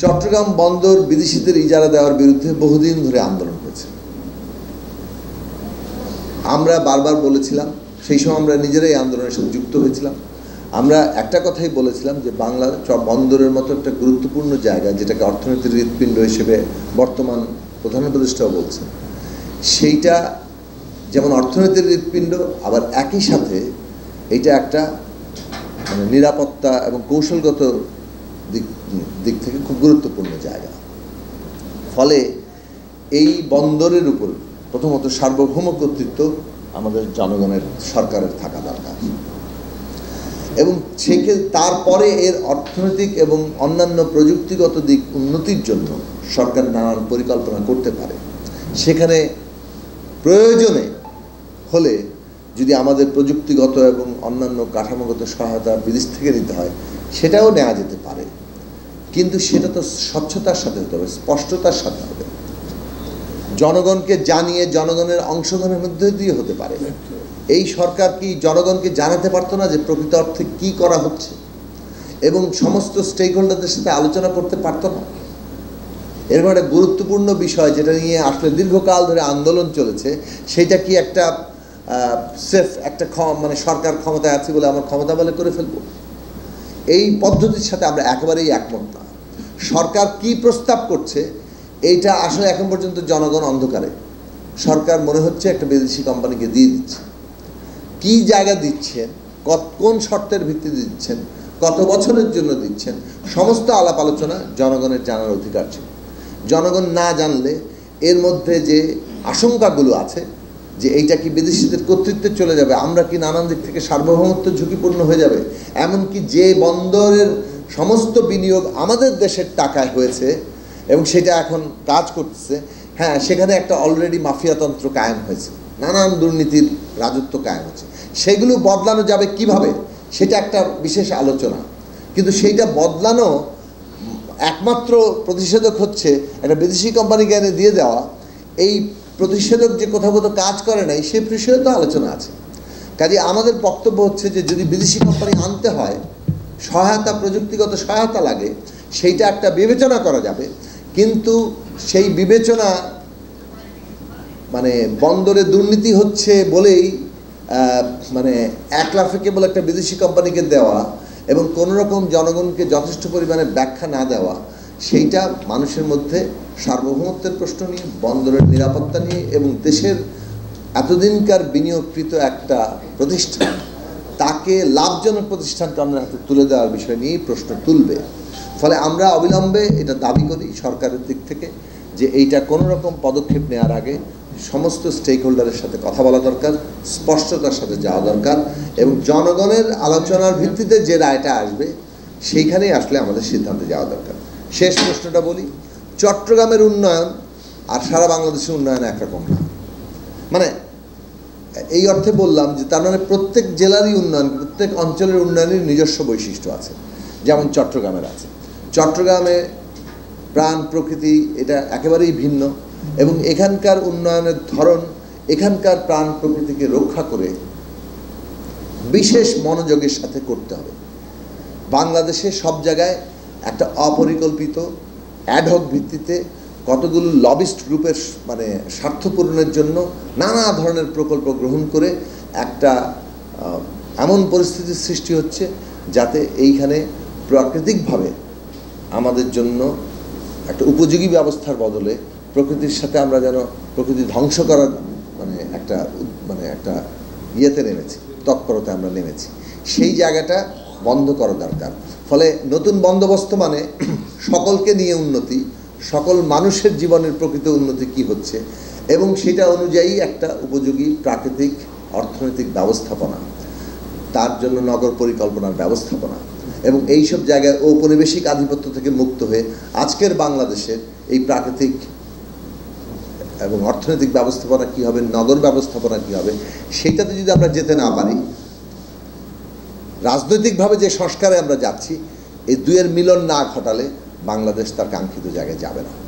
চট্টগ্রাম বন্দর বিদেশিদের ইজারা দেওয়ার বিরুদ্ধে বহুদিন ধরে আন্দোলন হয়েছে। আমরা বারবার বলেছিলাম, সেই সময় আমরা নিজেরাই আন্দোলনের সাথে যুক্ত হয়েছিলাম। আমরা একটা কথাই বলেছিলাম যে বাংলার বন্দরের মতো একটা গুরুত্বপূর্ণ জায়গা, যেটাকে অর্থনীতির হৃৎপিণ্ড হিসেবে বর্তমান প্রধান উপদেষ্টাও বলছেন, সেইটা যেমন অর্থনীতির হৃৎপিণ্ড, আবার একই সাথে এইটা একটা মানে নিরাপত্তা এবং কৌশলগত দিক থেকে খুব গুরুত্বপূর্ণ জায়গা। ফলে এই বন্দরের উপর প্রথমত সার্বভৌম কর্তৃত্ব আমাদের জনগণের, সরকারের থাকা দরকার, এবং তারপরে এর অর্থনৈতিক এবং অন্যান্য প্রযুক্তিগত দিক উন্নতির জন্য সরকার নানান পরিকল্পনা করতে পারে। সেখানে প্রয়োজনে হলে যদি আমাদের প্রযুক্তিগত এবং অন্যান্য কাঠামোগত সহায়তা বিদেশ থেকে নিতে হয়, সেটাও নেওয়া যেতে পারে, কিন্তু সেটা তো স্বচ্ছতার সাথে হতে হবে, স্পষ্টতার সাথে হবে, জনগণকে জানিয়ে জনগণের অংশগ্রহণের মধ্যে দিয়ে হতে পারে। এই সরকার কি জনগণকে জানাতে পারতো না যে প্রকৃত অর্থে কী করা হচ্ছে, এবং সমস্ত স্টেক হোল্ডারদের সাথে আলোচনা করতে পারতো না? এরকম একটা গুরুত্বপূর্ণ বিষয় যেটা নিয়ে আসলে দীর্ঘকাল ধরে আন্দোলন চলেছে, সেটা কি একটা সেফ একটা মানে সরকার ক্ষমতায় আছে বলে আমার ক্ষমতা বলে করে ফেলবো? এই পদ্ধতির সাথে আমরা একেবারেই একমত না। সরকার কি প্রস্তাব করছে এইটা আসলে এখন পর্যন্ত জনগণ অন্ধকারে। সরকার মনে হচ্ছে একটা বিদেশি কোম্পানিকে দিয়ে দিচ্ছে। কি জায়গা দিচ্ছেন, কোন শর্তের ভিত্তিতে দিচ্ছেন, কত বছরের জন্য দিচ্ছেন, সমস্ত আলাপ আলোচনা জনগণের জানার অধিকার ছিল। জনগণ না জানলে এর মধ্যে যে আশঙ্কাগুলো আছে যে এইটা কি বিদেশিদের কর্তৃত্বে চলে যাবে, আমরা কি নানান দিক থেকে সার্বভৌমত্ব ঝুঁকিপূর্ণ হয়ে যাবে, এমনকি যে বন্দরের সমস্ত বিনিয়োগ আমাদের দেশের টাকায় হয়েছে এবং সেটা এখন কাজ করতেছে, হ্যাঁ সেখানে একটা অলরেডি মাফিয়াতন্ত্র কায়েম হয়েছে, নানান দুর্নীতির রাজত্ব কায়েম হচ্ছে, সেগুলো বদলানো যাবে কিভাবে সেটা একটা বিশেষ আলোচনা। কিন্তু সেইটা বদলানো একমাত্র প্রতিষেধক হচ্ছে একটা বিদেশি কোম্পানিকে এনে দিয়ে দেওয়া। এই প্রতিষেধক যে কোথাও কোথাও কাজ করে নাই সে বিষয়ে তো আলোচনা আছে। কাজে আমাদের বক্তব্য হচ্ছে যে যদি বিদেশি কোম্পানি আনতে হয়, সহায়তা, প্রযুক্তিগত সহায়তা লাগে, সেইটা একটা বিবেচনা করা যাবে, কিন্তু সেই বিবেচনা মানে বন্দরে দুর্নীতি হচ্ছে বলেই মানে এক লাফে কেবল একটা বিদেশি কোম্পানিকে দেওয়া এবং কোনো রকম জনগণকে যথেষ্ট পরিমাণে ব্যাখ্যা না দেওয়া, সেইটা মানুষের মধ্যে সার্বভৌমত্বের প্রশ্ন নিয়ে, বন্দরের নিরাপত্তা নিয়ে এবং দেশের এতদিনকার বিনিয়োগকৃত একটা প্রতিষ্ঠান তাকে লাভজনক প্রতিষ্ঠানকে আমরা হাতে তুলে দেওয়ার বিষয় নিয়েই প্রশ্ন তুলবে। ফলে আমরা অবিলম্বে এটা দাবি করি সরকারের দিক থেকে যে এইটা কোনো রকম পদক্ষেপ নেওয়ার আগে সমস্ত স্টেক হোল্ডারের সাথে কথা বলা দরকার, স্পষ্টতার সাথে যাওয়া দরকার, এবং জনগণের আলোচনার ভিত্তিতে যে রায়টা আসবে সেইখানেই আসলে আমাদের সিদ্ধান্তে যাওয়া দরকার। শেষ প্রশ্নটা বলি, চট্টগ্রামের উন্নয়ন আর সারা বাংলাদেশের উন্নয়ন একরকম না। মানে এই অর্থে বললাম যে তার মানে প্রত্যেক জেলারই উন্নয়ন, প্রত্যেক অঞ্চলের উন্নয়নের নিজস্ব বৈশিষ্ট্য আছে, যেমন চট্টগ্রামের আছে। চট্টগ্রামে প্রাণ প্রকৃতি এটা একেবারেই ভিন্ন, এবং এখানকার উন্নয়নের ধরন এখানকার প্রাণ প্রকৃতিকে রক্ষা করে বিশেষ মনোযোগের সাথে করতে হবে। বাংলাদেশে সব জায়গায় একটা অপরিকল্পিত অ্যাডহক ভিত্তিতে কতগুলো লবিস্ট গ্রুপের মানে স্বার্থ পূরণের জন্য নানা ধরনের প্রকল্প গ্রহণ করে একটা এমন পরিস্থিতির সৃষ্টি হচ্ছে যাতে এইখানে প্রাকৃতিকভাবে আমাদের জন্য একটা উপযোগী ব্যবস্থার বদলে প্রকৃতির সাথে আমরা যেন প্রকৃতি ধ্বংস করার মানে একটা ইয়েতে নেমেছি, তৎপরতা আমরা নেমেছি। সেই জায়গাটা বন্ধ করা দরকার। ফলে নতুন বন্দোবস্ত মানে সকলকে নিয়ে উন্নতি, সকল মানুষের জীবনের প্রকৃত উন্নতি কি হচ্ছে, এবং সেটা অনুযায়ী একটা উপযোগী প্রাকৃতিক অর্থনৈতিক ব্যবস্থাপনা, তার জন্য নগর পরিকল্পনার ব্যবস্থাপনা, এবং এইসব জায়গায় ঔপনিবেশিক আধিপত্য থেকে মুক্ত হয়ে আজকের বাংলাদেশের এই প্রাকৃতিক এবং অর্থনৈতিক ব্যবস্থাপনা কী হবে, নগর ব্যবস্থাপনা কী হবে, সেইটাতে যদি আমরা যেতে না পারি, রাজনৈতিকভাবে যে সংস্কারে আমরা যাচ্ছি, এই দুয়ের মিলন না ঘটালে বাংলাদেশ তার কাঙ্ক্ষিত জায়গায় যাবে না।